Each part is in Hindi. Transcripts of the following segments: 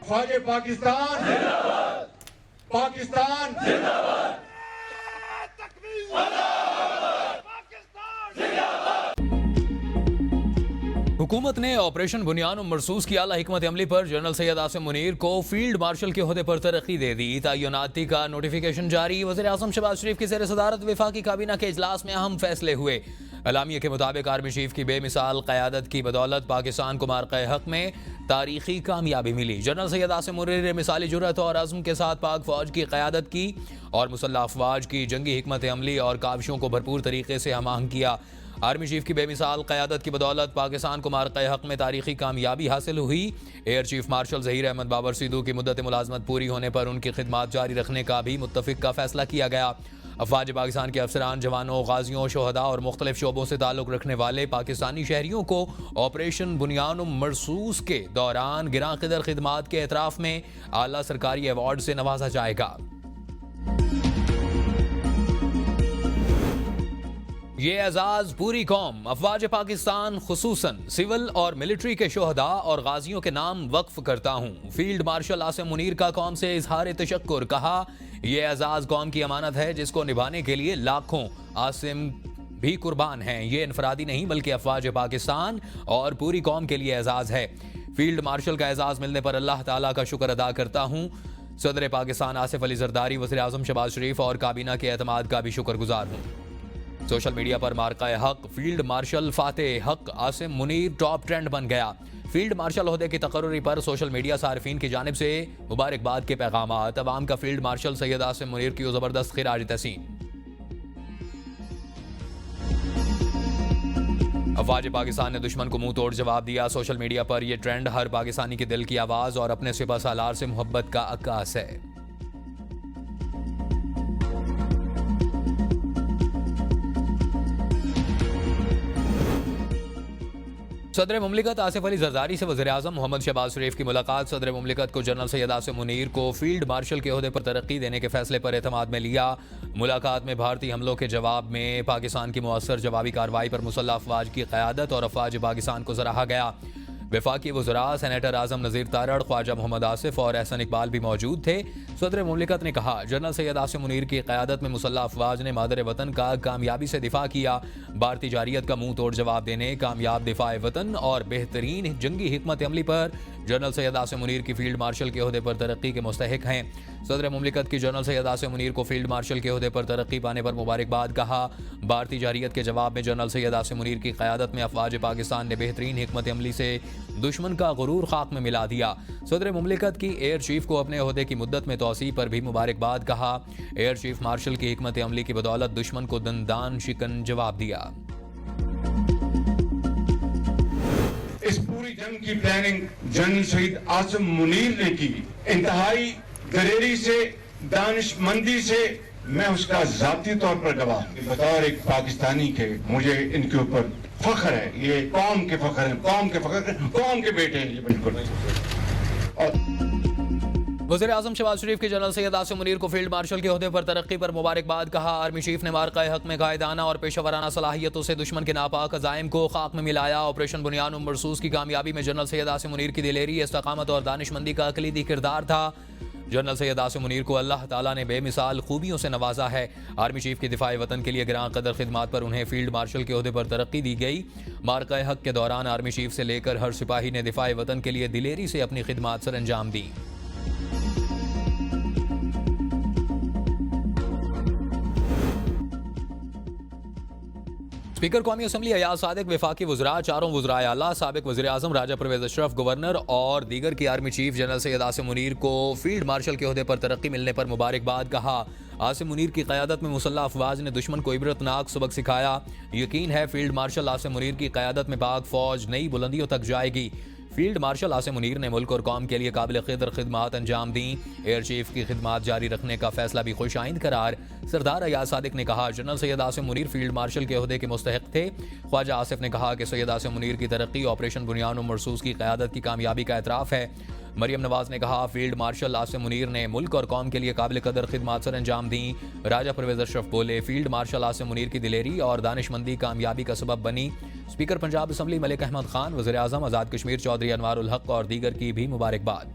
अफवाज पाकिस्तान जिंदाबाद, पाकिस्तान जिंदाबाद, हुकूमत ने ऑपरेशन बुनियान मरसूस की आला हिकमत अमली पर जनरल सैयद आसिम मुनीर को फील्ड मार्शल के ओहदे पर तरक्की दे दी। तयनाती का नोटिफिकेशन जारी। वज़ीर आज़म शहबाज शरीफ की ज़ेर सदारत वफाकी काबीना के इजलास में अहम फैसले हुए। एलामिया के मुताबिक आर्मी चीफ की बेमिसाल क़यादत की बदौलत पाकिस्तान को मार्क़े हक में तारीखी कामयाबी मिली। जनरल सैयद आसिम मुनीर ने मिसाली जुर्रत और अज़्म के साथ पाक फ़ौज की क़यादत की और मुसल्लह अफ़वाज की जंगी हिकमत अमली और काविशों को भरपूर तरीके से हमाहंग किया। आर्मी चीफ की बेमिसाल क़यादत की बदौलत पाकिस्तान को मार्क़े हक में तारीखी कामयाबी हासिल हुई। Air chief marshal Zaheer Ahmed Babar Sidhu की मुद्दत मुलाजमत पूरी होने पर उनकी खिदमात जारी रखने का भी मुत्तफ़िक का फैसला किया गया। अफवाज पाकिस्तान के अफसरान, जवानों, गाजियों, शोहदा और मुख्तलिफ शोबों से ताल्लुक़ रखने वाले पाकिस्तानी शहरियों को ऑपरेशन बुनियान मरसूस के दौरान गिरां क़दर खिदमात के एतराफ़ में आला सरकारी अवार्ड से नवाजा जाएगा। ये एजाज़ पूरी कौम अफवाज पाकिस्तान खुसूसन सिविल और मिलिट्री के शोहदा और गाजियों के नाम वक्फ करता हूँ। फील्ड मार्शल आसिम मुनीर का कौम से इजहार तशक्कुर। कहा, यह एजाज़ कौम की अमानत है जिसको निभाने के लिए लाखों आसिम भी कुर्बान हैं। ये इनफरादी नहीं बल्कि अफवाज पाकिस्तान और पूरी कौम के लिए एजाज़ है। फील्ड मार्शल का एजाज़ मिलने पर अल्लाह ताला का शुक्र अदा करता हूँ। सदर पाकिस्तान आसिफ अली जरदारी, वज़ीर आज़म शहबाज शरीफ और काबीना के एतमाद का भी शुक्रगुजार हूँ। सोशल मीडिया पर मार्का हक फील्ड मार्शल फातेह हक आसिम मुनीर टॉप ट्रेंड बन गया। फील्ड मार्शल ओहदे की तकर्री पर सोशल मीडिया सार्फिन की जानिब से मुबारकबाद के पैगामात। अवाम का फील्ड मार्शल सैयद आसिम मुनीर की ज़बरदस्त खिराज तहसीन। अफवाज पाकिस्तान ने दुश्मन को मुंह तोड़ जवाब दिया। सोशल मीडिया पर यह ट्रेंड हर पाकिस्तानी के दिल की आवाज़ और अपने सिपह सालार से मोहब्बत का अक्कास है। सदर मुमलिकत आसिफ अली जरदारी से वज़ीर आज़म मोहम्मद शहबाज शरीफ की मुलाकात। सदर मुमलिकत को जनरल सैयद आसिम मुनीर को फील्ड मार्शल के ओहदे पर तरक्की देने के फैसले पर एतमाद में लिया। मुलाकात में भारतीय हमलों के जवाब में पाकिस्तान की मुअस्सर जवाबी कार्रवाई पर मुसल्लह अफवाज की क़यादत और अफवाज पाकिस्तान को सराहा गया। वफाकी वज़रा सेनेटर आज़म नज़ीर तारड़, ख्वाजा मोहम्मद आसिफ और एहसन इकबाल भी मौजूद थे। सदर मुमलिकत ने कहा, जनरल सैयद आसिम मुनीर की क़यादत में मुसल्लह अफवाज ने मादर वतन का कामयाबी से दिफा किया। भारतीय जारियत का मुंह तोड़ जवाब देने, कामयाब दिफा वतन और बेहतरीन जंगी हिकमत अमली पर जनरल सैयद आसिम मुनीर की फील्ड मार्शल के ओहदे पर तरक्की के मुस्तहिक हैं। सदर मुमलिकत की जनरल सैयद आसिम मुनीर को फील्ड मार्शल के ओहदे पर तरक्की पाने पर मुबारकबाद। कहा, भारतीय जारियत के जवाब में जनरल सैयद आसिम मुनीर की क़यादत में अफवाज पाकिस्तान ने बेहतरीन हिकमत अमली से दुश्मन का गुरूर खाक में मिला दिया। सदर मुमलिकत की एयर चीफ को अपने ओहदे की मुद्दत में तोसी पर भी मुबारकबाद। कहा, एयर चीफ मार्शल की हिकमत अमली की बदौलत दुश्मन को दंदान शिकन जवाब दिया। इस पूरी जंग की प्लानिंग जनरल सैयद आसिम मुनीर ने की। इंतहाई दलेरी से, दानिशमंदी से मैं उसका जाती तौर पर गवाह हूं। बतौर एक पाकिस्तानी के मुझे इनके ऊपर फख्र है। ये कौम के फख्र है, कौम के फख्र, कौम के बेटे हैं ये बिल्कुल। वज़ीर आज़म शहबाज शरीफ के जनरल सैयद आसिम मुनीर को फील्ड मार्शल के ओहदे पर तरक्की पर मुबारकबाद। कहा, आर्मी चीफ ने मार्का हक में कायदाना और पेशेवराना सलाहियतों से दुश्मन के नापाक अज़ाइम को खाक में मिलाया। ऑपरेशन बुनियान मरसूस की कामयाबी में जनरल सैयद आसिम मुनीर की दिलेरी, इस्तकामत और दानिशमंदी का कलीदी किरदार था। जनरल सैयद आसिम मुनीर को अल्लाह ताला ने बेमिसाल खूबियों से नवाजा है। आर्मी चीफ की दिफाए वतन के लिए गिरां कदर खिदमात पर उन्हें फील्ड मार्शल के ओहदे पर तरक्की दी गई। मार्का हक के दौरान आर्मी चीफ से लेकर हर सिपाही ने दिफाए वतन के लिए दिलेरी से अपनी खिदमात सर अंजाम दी। स्पीकर कौमी असम्बली अयाज सादिक, वफाकी वज़रा, चारों वज़राए आला, साबिक वज़ीर आज़म राजा परवेज़ अशरफ, गवर्नर और दीगर की army chief general Syed Asim Munir को फील्ड मार्शल के ओहदे पर तरक्की मिलने पर मुबारकबाद। कहा, आसिम मुनीर की क़यादत में मुसल्लह अफवाज ने दुश्मन को इबरतनाक सबक सिखाया। यकीन है फील्ड मार्शल आसिम मुनीर की क़यादत में पाक फ़ौज नई बुलंदियों तक जाएगी। फील्ड मार्शल आसिम मुनीर ने मुल्क और कौम के लिए काबिल क़दर खिदमात अंजाम दी। एयर चीफ की खिदमात जारी रखने का फैसला भी खुश आइंद करार। सरदार अयाज सादिक ने कहा, general Syed Asim Munir field marshal के ओहदे के मुस्तहिक थे। ख्वाजा आसिफ ने कहा कि सैयद आसिम मुनीर की तरक्की ऑपरेशन बुनियान मरसूस की क़यादत की कामयाबी का एतराफ़ है। मरियम नवाज ने कहा, फील्ड मार्शल आसिम मुनीर ने मुल्क और कौम के लिए काबिल कदर खिदमात सर अंजाम दी। राजा परवेज़ अशरफ बोले, फील्ड मार्शल आसिम मुनीर की दिलेरी और दानिशमंदी कामयाबी का सबब बनी। स्पीकर पंजाब असम्बली मलिक अहमद खान, वज़ीर आज़म आज़ाद कश्मीर चौधरी अनवारुल हक और दीगर की भी मुबारकबाद।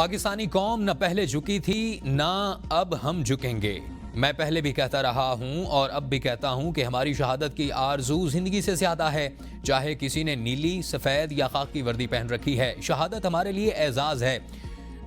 पाकिस्तानी कौम न पहले झुकी थी ना अब हम झुकेंगे। मैं पहले भी कहता रहा हूं और अब भी कहता हूं कि हमारी शहादत की आरजू जिंदगी से ज्यादा है। चाहे किसी ने नीली, सफेद या खाकी वर्दी पहन रखी है, शहादत हमारे लिए एजाज है।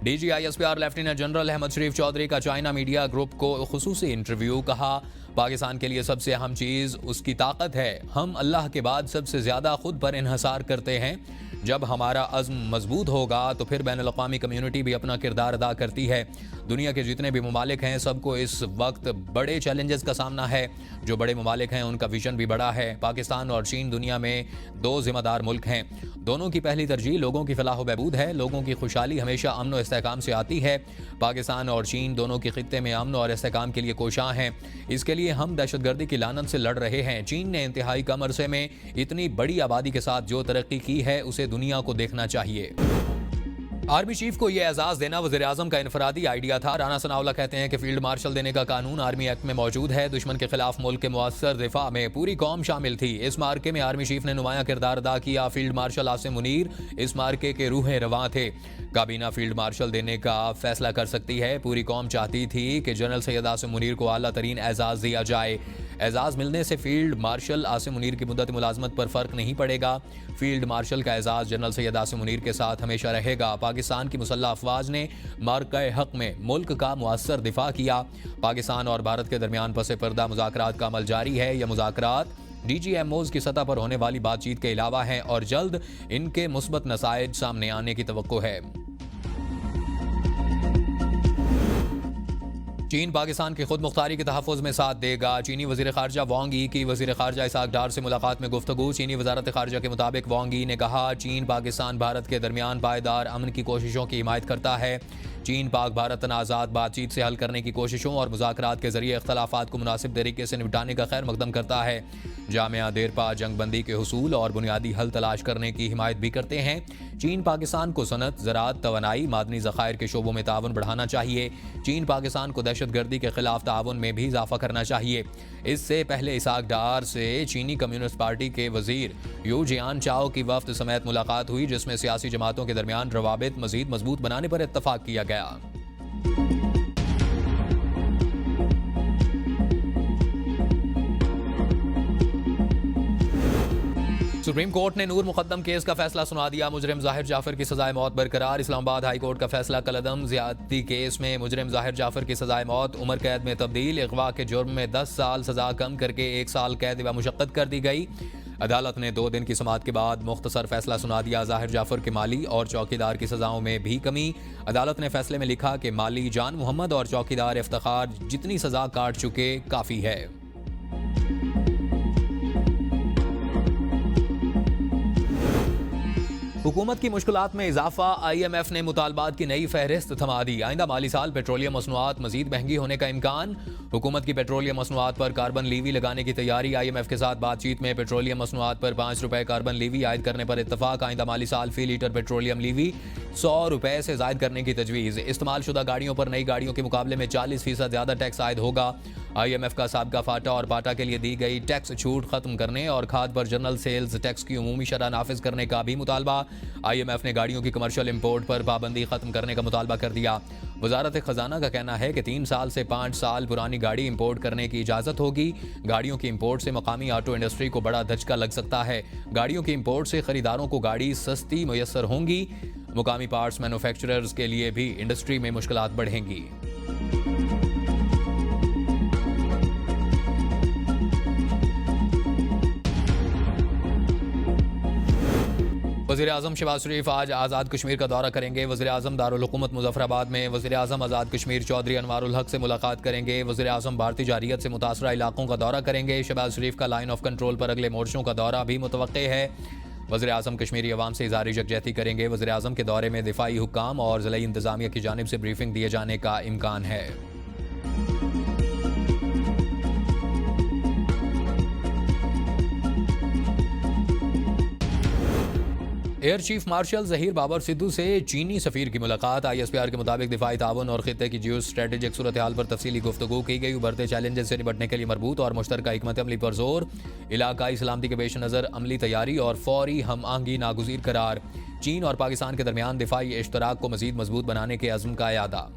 DGISPR लेफ्टिनेंट जनरल अहमद शरीफ चौधरी का चाइना मीडिया ग्रुप को खुसूसी इंटरव्यू। कहा, पाकिस्तान के लिए सबसे अहम चीज़ उसकी ताकत है। हम अल्लाह के बाद सबसे ज़्यादा खुद पर इन्हसार करते हैं। जब हमारा अज़्म मजबूत होगा तो फिर बैनुल अक़वामी कम्युनिटी भी अपना किरदार अदा करती है। दुनिया के जितने भी ममालिक हैं सबको इस वक्त बड़े चैलेंजेस का सामना है। जो बड़े ममालिक हैं उनका विजन भी बड़ा है। पाकिस्तान और चीन दुनिया में दो जिम्मेदार मुल्क हैं। दोनों की पहली तरजीह लोगों की फलाह व बहबूद है। लोगों की खुशहाली हमेशा अमन और इस्तेहकाम से आती है। पाकिस्तान और चीन दोनों के खित्ते में अमन और इस्तेहकाम के लिए कोशां हैं। इसके लिए हम दहशतगर्दी की लानत से लड़ रहे हैं। चीन ने इंतहाई कम अरसे में इतनी बड़ी आबादी के साथ जो तरक्की की है उसे दुनिया को देखना चाहिए। आर्मी चीफ को यह एजाज देना वज़ीर आज़म का इनफरादी आइडिया था। राना सनाउल्लाह कहते हैं कि फील्ड मार्शल देने का कानून आर्मी एक्ट में मौजूद है। दुश्मन के खिलाफ मुल्क के मुअस्सर दिफा में पूरी कौम शामिल थी। इस मार्के में आर्मी चीफ ने नुमाया किरदार अदा किया। फील्ड मार्शल आसिम मुनीर इस मार्के के रूह रवां थे। काबीना फील्ड मार्शल देने का फैसला कर सकती है। पूरी कौम चाहती थी कि जनरल सैयद आसिम मुनीर को आला तरीन एजाज दिया जाए। एजाज मिलने से फील्ड मार्शल आसिम मुनीर की मुद्दत मुलाजमत पर फर्क नहीं पड़ेगा। फील्ड मार्शल का एजाज जनरल सैयद आसिम मुनीर के साथ हमेशा रहेगा। पाकिस्तान की मुसल्लह अफवाज ने मार्के हक में मुल्क का मुअस्सर दिफा किया। पाकिस्तान और भारत के दरमियान पसे पर्दा मुज़ाकरात का अमल जारी है। यह मुज़ाकरात DGMOs की सतह पर होने वाली बातचीत के अलावा हैं और जल्द इनके मुस्बत नसाइज सामने आने की तवक्को है। चीन पाकिस्तान की खुद मुख्तारी के तहफ़्फ़ुज़ में साथ देगा। चीनी वज़ीर ख़ारजा वांग यी की वज़ीर ख़ारजा इसाक डार से मुलाकात में गुफ्तगू। चीनी वज़ारत ख़ारजा के मुताबिक वांग यी ने कहा, चीन पाकिस्तान भारत के दरमियान पायदार अमन की कोशिशों की हिमायत करता है। चीन पाक भारत तनाज़ात बातचीत से हल करने की कोशिशों और मुज़ाकरात के जरिए इख्तलाफात को मुनासिब तरीके से निपटाने का खैर मकदम करता है। जामिया देरपा जंगबंदी के हुसूल और बुनियादी हल तलाश करने की हिमायत भी करते हैं। चीन पाकिस्तान को सनत, ज़राअत, तवानाई, मादनी ज़खायर के शोबों में ताउन बढ़ाना चाहिए। चीन पाकिस्तान को दहशतगर्दी के खिलाफ ताउन में भी इजाफा करना चाहिए। इससे पहले इसाक डार से चीनी कम्युनिस्ट पार्टी के वजीर यू जियान चाओ की वफ्द समेत मुलाकात हुई, जिसमें सियासी जमातों के दरमियान रवाबित मजीद मजबूत बनाने पर इत्तफाक किया गया। सुप्रीम कोर्ट ने नूर मुकद्दम केस का फैसला सुना दिया। मुजरिम जाहिर जाफर की सजाए मौत बरकरार। इस्लामाबाद हाई कोर्ट का फैसला कलअदम ज्यादती केस में मुजरिम जाहिर जाफर की सजाए मौत उम्र कैद में तब्दील। अगवा के जुर्म में 10 साल सजा कम करके 1 साल कैद व मुशक्कत कर दी गई। अदालत ने 2 दिन की समाअत के बाद मुख्तसर फैसला सुना दिया। जाहिर जाफर के माली और चौकीदार की सजाओं में भी कमी। अदालत ने फैसले में लिखा कि माली जान मोहम्मद और चौकीदार इफ्तिखार जितनी सजा काट चुके काफ़ी है। हुकूमत की मुश्किलात में इजाफा। IMF ने मुतालबात की नई फहरिस्त थमा दी। आइंदा माली साल पेट्रोलियम मसनूआत मजीद महंगी होने का इम्कान। हुकूमत की पेट्रोलियम मसनूआत पर कार्बन लीवी लगाने की तैयारी। IMF के साथ बातचीत में पेट्रोलियम मसनूआत पर 5 रुपए कार्बन लीवी आयद करने पर इत्तफाक। आइंदा माली साल फी लीटर पेट्रोलियम लीवी 100 रुपए से जायद करने की तजवीज़। इस्तेमाल शुदा गाड़ियों पर नई गाड़ियों के मुकाबले में 40% ज़्यादा टैक्स आयद होगा। IMF का साबका फाटा और बाटा के लिए दी गई टैक्स छूट खत्म करने और खाद पर जनरल सेल्स टैक्स की उमूमी शरह नाफिज करने का भी मुतालबा। IMF ने गाड़ियों की कमर्शियल इंपोर्ट पर पाबंदी खत्म करने का मुतालबा कर दिया। वजारत खजाना का कहना है कि 3 साल से 5 साल पुरानी गाड़ी इंपोर्ट करने की इजाज़त होगी। गाड़ियों की इंपोर्ट से मकामी ऑटो इंडस्ट्री को बड़ा धचका लग सकता है। गाड़ियों की इंपोर्ट से खरीदारों को गाड़ी सस्ती मुयस्सर होंगी। मुकामी पार्ट्स मैन्युफैक्चरर्स के लिए भी इंडस्ट्री में मुश्किलात बढ़ेंगी। वज़ीर आज़म शहबाज शरीफ आज आज़ाद कश्मीर का दौरा करेंगे। वज़ीर आज़म दारुल हुकूमत मुज़फ़्फ़राबाद में वज़ीर आज़म आज़ाद कश्मीर चौधरी अनवारुल हक से मुलाकात करेंगे। वज़ीर आज़म भारतीय जारियत से मुतासरा इलाकों का दौरा करेंगे। शहबाज शरीफ का लाइन ऑफ कंट्रोल पर अगले मोर्चों का दौरा भी मुतवक्के है। वज़ीर आज़म कश्मीरी अवाम से इज़हार यकजहती करेंगे। वज़ीर आज़म के दौरे में दिफाई हुक्काम और ज़िला इंतज़ामिया की जानिब से ब्रीफिंग दिए जाने का इम्कान है। Air chief marshal Zaheer Babar Sidhu से चीनी सफीर की मुलाकात। ISPR के मुताबिक दिफाई ताउन और खित्ते की जियो स्ट्रेटेजिक सूरत हाल पर तफसीली गुफ्तगू की गई। उभरते चैलेंजेस से निपटने के लिए मरबूत और मुश्तरका हिकमत अमली पर जोर। इलाकाई सलामती के पेश नज़र अमली तैयारी और फौरी हम आहंगी नागुज़ीर करार। चीन और पाकिस्तान के दरमियान दिफाई इश्तराक को मजीद मजबूत बनाने के अज़्म का यादा।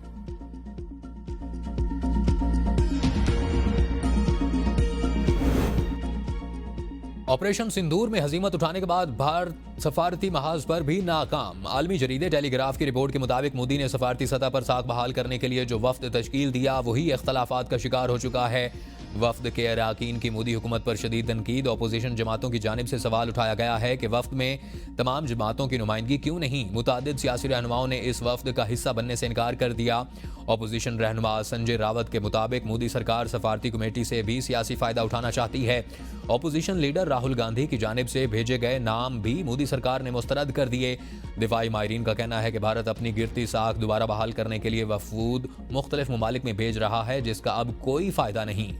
ऑपरेशन सिंदूर में हजीमत उठाने के बाद भारत सफारती महाज पर भी नाकाम। आलमी जरीदे टेलीग्राफ की रिपोर्ट के मुताबिक मोदी ने सफारती सतह पर साख बहाल करने के लिए जो वफ्द तश्कील दिया वही इख्तलाफात का शिकार हो चुका है। वफ्द के अरकान की मोदी हुकूमत पर शदीद तनकीद। अपोजिशन जमातों की जानिब से सवाल उठाया गया है कि वफ्द में तमाम जमातों की नुमाइंदगी क्यों नहीं। मुतादिद सियासी रहनुमाओं ने इस वफ्द का हिस्सा बनने से इनकार कर दिया। अपोजिशन रहनुमा संजय रावत के मुताबिक मोदी सरकार सफारती कमेटी से भी सियासी फायदा उठाना चाहती है। अपोजिशन लीडर राहुल गांधी की जानिब से भेजे गए नाम भी मोदी सरकार ने मुस्तरद कर दिए। दिफाई माहिरीन का कहना है कि भारत अपनी गिरती साख दोबारा बहाल करने के लिए वफूद मुख्तलिफ ममालिक में भेज रहा है, जिसका अब कोई फायदा नहीं।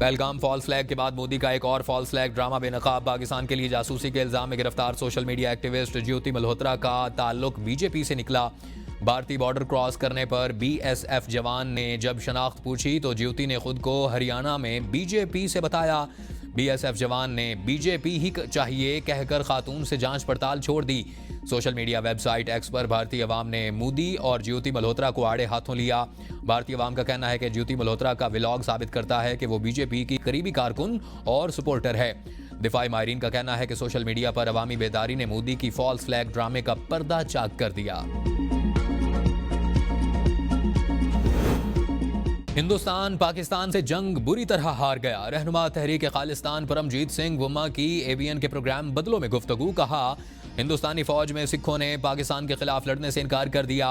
पहलगाम फॉल्स फ्लैग के बाद मोदी का एक और फॉल्स फ्लैग ड्रामा बेनकाब। पाकिस्तान के लिए जासूसी के इल्जाम में गिरफ्तार सोशल मीडिया एक्टिविस्ट ज्योति मल्होत्रा का ताल्लुक बीजेपी से निकला। भारतीय बॉर्डर क्रॉस करने पर BSF जवान ने जब शनाख्त पूछी तो ज्योति ने खुद को हरियाणा में बीजेपी से बताया। BSF जवान ने बीजेपी ही चाहिए कहकर खातून से जांच पड़ताल छोड़ दी। सोशल मीडिया वेबसाइट एक्स पर भारतीय अवाम ने मोदी और ज्योति मल्होत्रा को आड़े हाथों लिया। भारतीय अवाम का कहना है कि ज्योति मल्होत्रा का व्लॉग साबित करता है कि वो बीजेपी की करीबी कारकुन और सपोर्टर है। दिफाई माहिरीन का कहना है कि सोशल मीडिया पर अवामी बेदारी ने मोदी की फॉल्स फ्लैग ड्रामे का पर्दा चाक कर दिया। हिंदुस्तान पाकिस्तान से जंग बुरी तरह हार गया। रहनुमा तहरीक खालिस्तान परमजीत सिंह वुम्मा की ABN के प्रोग्राम बदलों में गुफ्तगू। कहा हिंदुस्तानी फौज में सिखों ने पाकिस्तान के खिलाफ लड़ने से इनकार कर दिया।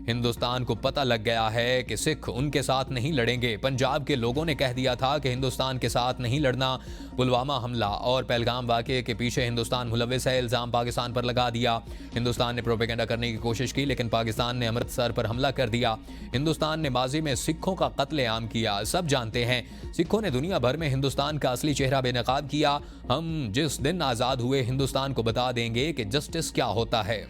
हिंदुस्तान को पता लग गया है कि सिख उनके साथ नहीं लड़ेंगे। पंजाब के लोगों ने कह दिया था कि हिंदुस्तान के साथ नहीं लड़ना। पुलवामा हमला और पहलगाम वाक़े के पीछे हिंदुस्तान मुलविस है, इल्ज़ाम पाकिस्तान पर लगा दिया। हिंदुस्तान ने प्रोपेगेंडा करने की कोशिश की लेकिन पाकिस्तान ने अमृतसर पर हमला कर दिया। हिंदुस्तान ने माजी में सिखों का कत्लेआम किया। सब जानते हैं सिखों ने दुनिया भर में हिंदुस्तान का असली चेहरा बेनकाब किया। हम जिस दिन आज़ाद हुए हिंदुस्तान को बता देंगे कि जस्टिस क्या होता है।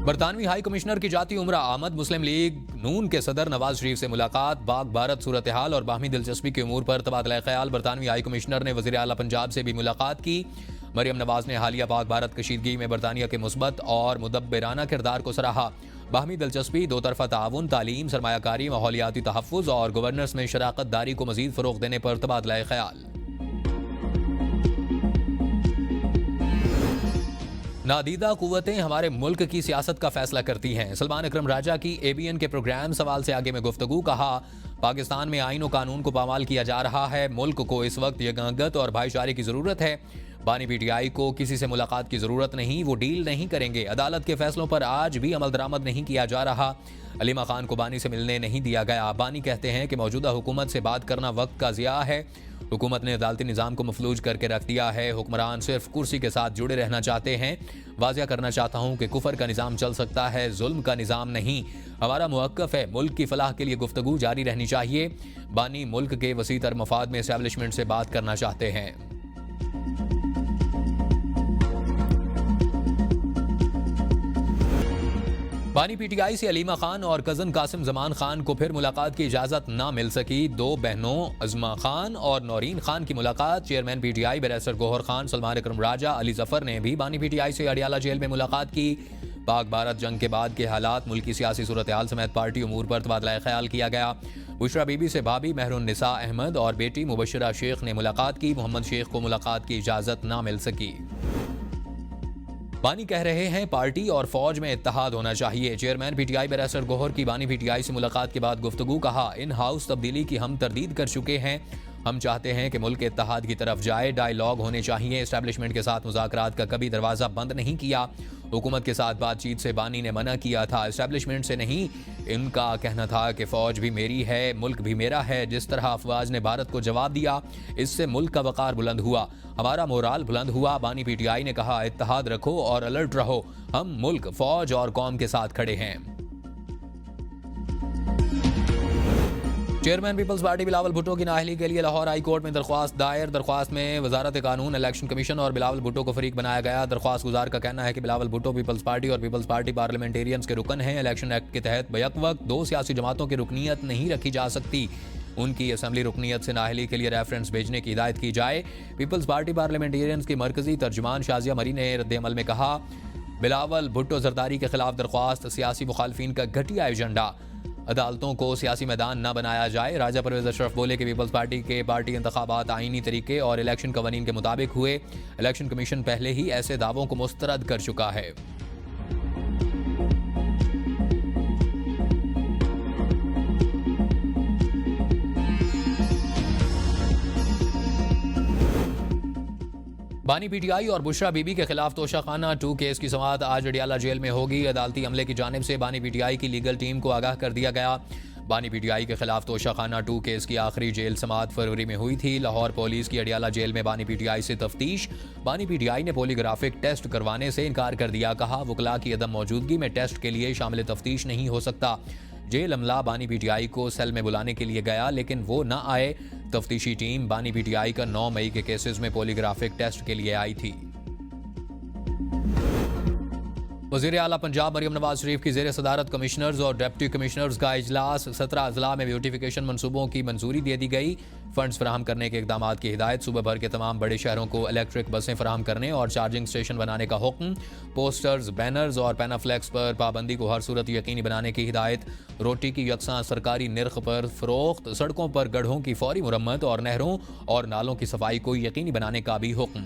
बरतानवी हाई कमिश्नर की जाती उम्रा आमद। मुस्लिम लीग नून के सदर नवाज शरीफ से मुलाकात। पाक भारत सूरत हाल और बाहमी दिलचस्पी के उमूर पर तबादला ख्याल। बरतानवी हाई कमिश्नर ने वज़ीर आला पंजाब से भी मुलाकात की। मरियम नवाज ने हालिया पाक भारत कशीदगी में बरतानिया के मुस्बत और मुदब्बिराना किरदार को सराहा। बाहमी दिलचस्पी, दो तरफा ताउन, तालीम, सरमायाकारी, माहौलियाती तहफ़्फ़ुज़ और गवर्नेंस में शराकत दारी को मज़ीद फ़रोग़ देने पर तबादला ख्याल। नादीदा कुव्वतें हमारे मुल्क की सियासत का फैसला करती हैं। सलमान अकरम राजा की ABN के प्रोग्राम सवाल से आगे में गुफ्तगू। कहा पाकिस्तान में आईन और कानून को पामाल किया जा रहा है। मुल्क को इस वक्त यकजहत और भाईचारे की ज़रूरत है। बानी PTI को किसी से मुलाकात की ज़रूरत नहीं, वो डील नहीं करेंगे। अदालत के फैसलों पर आज भी अमल दरामद नहीं किया जा रहा। अलीमा खान को बानी से मिलने नहीं दिया गया। बानी कहते हैं कि मौजूदा हुकूमत से बात करना वक्त का ज़िया है। हुकूमत ने अदालती निज़ाम को मफलूज करके रख दिया है। हुक्मरान सिर्फ कुर्सी के साथ जुड़े रहना चाहते हैं। वाज़िया करना चाहता हूँ कि कुफर का निज़ाम चल सकता है, जुल्म का निज़ाम नहीं। हमारा मुवक्कफ है, मुल्क की फलाह के लिए गुफ्तगू जारी रहनी चाहिए। बानी मुल्क के वसीतर मफाद में एस्टैब्लिशमेंट से बात करना चाहते हैं। बानी PTI से अलीमा खान और कज़न कासिम जमान खान को फिर मुलाकात की इजाज़त ना मिल सकी। दो बहनों अज़मा खान और नौरीन खान की मुलाकात। Chairman PTI barrister Gohar Khan, Salman Akram Raja, Ali Zafar ने भी बानी PTI से अडियाला जेल में मुलाकात की। पाक भारत जंग के बाद के हालात, मुल्की सियासी सूरत हाल समेत पार्टी उमूर पर तबादला ख्याल किया गया। बुशरा बीबी से भाभी मेहरुन्निसा अहमद और बेटी मुबशरा शेख ने मुलाकात की। मोहम्मद शेख को मुलाकात की इजाज़त ना मिल सकी। बानी कह रहे हैं पार्टी और फौज में इत्तेहाद होना चाहिए। चेयरमैन PTI बैरिस्टर गौहर की बानी PTI से मुलाकात के बाद गुफ्तगू। कहा इन हाउस तब्दीली की हम तरदीद कर चुके हैं। हम चाहते हैं कि मुल्क इत्तेहाद की तरफ जाए। डायलॉग होने चाहिए। एस्टैब्लिशमेंट के साथ मुज़ाकरात का कभी दरवाज़ा बंद नहीं किया। हुकूमत के साथ बातचीत से बानी ने मना किया था, एस्टैब्लिशमेंट से नहीं। इनका कहना था कि फ़ौज भी मेरी है, मुल्क भी मेरा है। जिस तरह अफवाज ने भारत को जवाब दिया, इससे मुल्क का वक़ार बुलंद हुआ, हमारा मोराल बुलंद हुआ। बानी PTI ने कहा इत्तेहाद रखो और अलर्ट रहो। हम मुल्क, फ़ौज और कौम के साथ खड़े हैं। चेयरमैन पीपल्स पार्टी बिलावल भुट्टो की नाअहली के लिए लाहौर हाई कोर्ट में दरख्वास्त दायर। दरख्वास्त में वजारत कानून, इलेक्शन कमीशन और बिलावल भुट्टो को फरीक बनाया गया। दरख्वास्त गुजार का कहना है कि बिलावल भुट्टो पीपल्स पार्टी और पीपल्स पार्टी पार्लियामेंटेरियंस के रुकन हैं। इलेक्शन एक्ट के तहत बैक वक्त दो सियासी जमातों की रुकनीत नहीं रखी जा सकती। उनकी असम्बली रुकनीत से नाअहली के लिए रेफरेंस भेजने की हिदायत की जाए। पीपल्स पार्टी पार्लियामेंटेरियंस की मरकजी तर्जुमान शाजिया मरी ने रद्द-ए-अमल में कहा, बिलावल भुट्टो जरदारी के खिलाफ दरख्वास्त सियासी मुखालफिन का घटिया एजेंडा। अदालतों को सियासी मैदान न बनाया जाए। राजा परवेज अशरफ बोले कि पीपल्स पार्टी के पार्टी इंतखाबात आईनी तरीके और इलेक्शन कवानीन के मुताबिक हुए। इलेक्शन कमीशन पहले ही ऐसे दावों को मुस्तरद कर चुका है। बानी पीटीआई और बुशरा बीबी के खिलाफ तोशाखाना 2 केस की समाअत आज अडियाला जेल में होगी। अदालती अमले की जानिब से बानी पीटीआई की लीगल टीम को आगाह कर दिया गया। बानी पीटीआई के खिलाफ तोशाखाना 2 केस की आखिरी जेल समाअत फरवरी में हुई थी। लाहौर पुलिस की अडियाला जेल में बानी पीटीआई से तफ्तीश। बानी पीटीआई ने पॉलीग्राफिक टेस्ट करवाने से इनकार कर दिया। कहा, वकला की अदम मौजूदगी में टेस्ट के लिए शामिल तफ्तीश नहीं हो सकता। जेल अमला बानी पीटीआई को सेल में बुलाने के लिए गया, लेकिन वो न आए। तफ्तीशी टीम बानी पीटीआई का 9 मई के केसेस में पॉलीग्राफिक टेस्ट के लिए आई थी। वज़ीर आला पंजाब मरियम नवाज शरीफ की ज़ेर सदारत कमिश्नर्स और डिप्टी कमिश्नर्स का इजलास। 17 अजला में ब्यूटिफिकेशन मनसूबों की मंजूरी दे दी गई। फंड्स फराहम करने के इकदाम की हिदायत। सूबे भर के तमाम बड़े शहरों को इलेक्ट्रिक बसें फराहम करने और चार्जिंग स्टेशन बनाने का हुक्म। पोस्टर्स, बैनर्स और पैनाफ्लेक्स पर पाबंदी को हर सूरत यकीनी बनाने की हिदायत। रोटी की यकसां सरकारी निर्ख पर फरोख्त। सड़कों पर गड्ढों की फौरी मुरम्मत और नहरों और नालों की सफाई को यकीनी बनाने का भी हुक्म।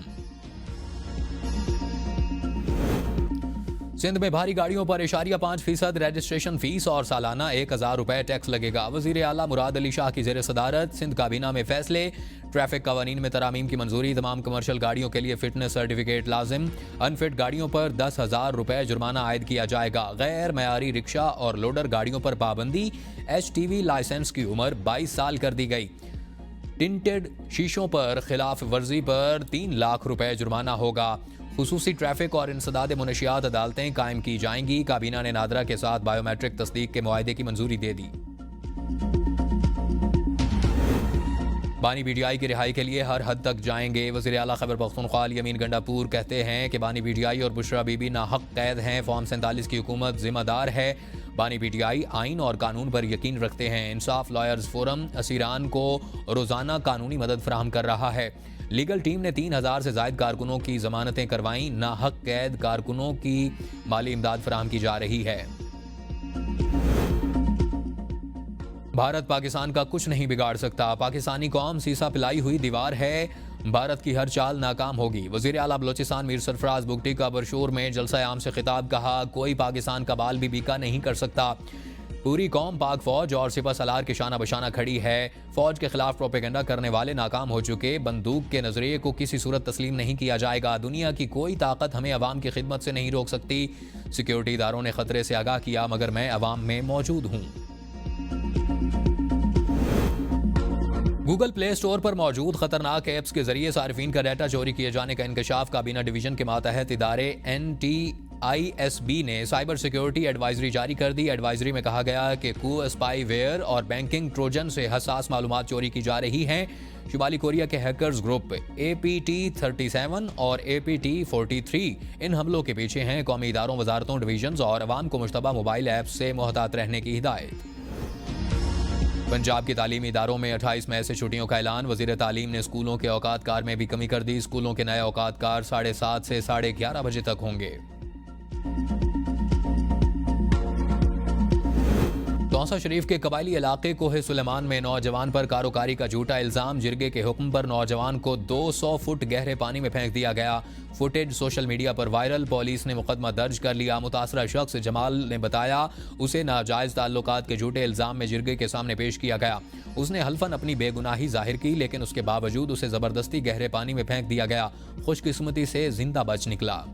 सिंध में भारी गाड़ियों पर 5% रजिस्ट्रेशन फीस और सालाना 1000 रुपए टैक्स लगेगा। वजीर आला मुराद अली शाह की ज़ेर सदारत सिंध काबीना में फैसले। ट्रैफिक कवानीन में तरामीम की मंजूरी। तमाम कमर्शियल गाड़ियों के लिए फिटनेस सर्टिफिकेट लाजिम। अनफिट गाड़ियों पर 10,000 रुपए जुर्माना आयद किया जाएगा। गैर मयारी रिक्शा और लोडर गाड़ियों पर पाबंदी। HTV लाइसेंस की उम्र 22 साल कर दी गई। टिंटेड शीशों पर खिलाफ वर्जी पर 3 लाख रुपए जुर्माना होगा। खुसूसी ट्रैफिक और इंसदाद मुनशियात अदालतें कायम की जाएंगी। काबीना ने नादरा के साथ बायोमेट्रिक तस्दीक के मुआहदे की मंजूरी दे दी। बानी पीटीआई की रिहाई के लिए हर हद तक जाएंगे। वज़ीर आला खैबर पख्तूनख्वा अली अमीन गंडापुर कहते हैं कि बानी पीटीआई और बुशरा बीबी नाहक कैद हैं। फॉर्म 47 की हुकूमत जिम्मेदार है। बानी पीटीआई आइन और कानून पर यकीन रखते हैं। इंसाफ लॉयर्स फोरम असीरान को रोजाना कानूनी मदद फराहम कर रहा है। लीगल टीम ने 3000 से जायद कारकुनों की जमानतें करवाईं। नाहक कैद कारकुनों की माली इमदाद फराहम की जा रही है। भारत पाकिस्तान का कुछ नहीं बिगाड़ सकता। पाकिस्तानी कौम सीसा पिलाई हुई दीवार है। भारत की हर चाल नाकाम होगी। वज़ीर आला बलोचिस्तान मीर सरफराज बुगटी का बरशूर में जलसा आम से खिताब। कहा, कोई पाकिस्तान का बाल भी बीका नहीं कर सकता। पूरी कौम पाक फौज और सिपह सलार के शाना बशाना खड़ी है। फौज के खिलाफ प्रोपेगेंडा करने वाले नाकाम हो चुके। बंदूक के नजरिए को किसी सूरत तस्लीम नहीं किया जाएगा। दुनिया की कोई ताकत हमें अवाम की खिदमत से नहीं रोक सकती। सिक्योरिटी इदारों ने खतरे से आगाह किया, मगर मैं अवाम में मौजूद हूँ। गूगल प्ले स्टोर पर मौजूद खतरनाक ऐप्स के जरिए सार्फिन का डाटा चोरी किए जाने का इंकशाफ। काबीना डिवीजन के मातहत इदारे NTISB ने साइबर सिक्योरिटी एडवाइजरी जारी कर दी। एडवाइजरी में कहा गया कि स्पाईवेयर और बैंकिंग ट्रोजन से हसास मालूमात चोरी की जा रही हैं। शुमाली कोरिया के हैकर्स ग्रुप APT37 और APT43 इन हमलों के पीछे हैं। कौमी इदारों, वजारतों, डिवीजन और अवाम को मुश्तबा मोबाइल ऐप्स से मोहतात रहने की हिदायत। पंजाब के तालीमी इदारों में 28 मई से छुट्टियों का ऐलान। वज़ीर तालीम ने स्कूलों के औकात कार में भी कमी कर दी। स्कूलों के नए औकात कार 7:30 से 11:30 बजे तक होंगे। तौसा शरीफ के कबायली इलाके कोहे सुलेमान में नौजवान पर कारोकारी का झूठा इल्जाम। जिरगे के हुक्म पर नौजवान को 200 फुट गहरे पानी में फेंक दिया गया। फुटेज सोशल मीडिया पर वायरल। पुलिस ने मुकदमा दर्ज कर लिया। मुतासरा शख्स जमाल ने बताया उसे नाजायज ताल्लुकात के झूठे इल्जाम में जिरगे के सामने पेश किया गया। उसने हल्फन अपनी बेगुनाही जाहिर की, लेकिन उसके बावजूद उसे जबरदस्ती गहरे पानी में फेंक दिया गया। खुशकिस्मती से जिंदा बच निकला।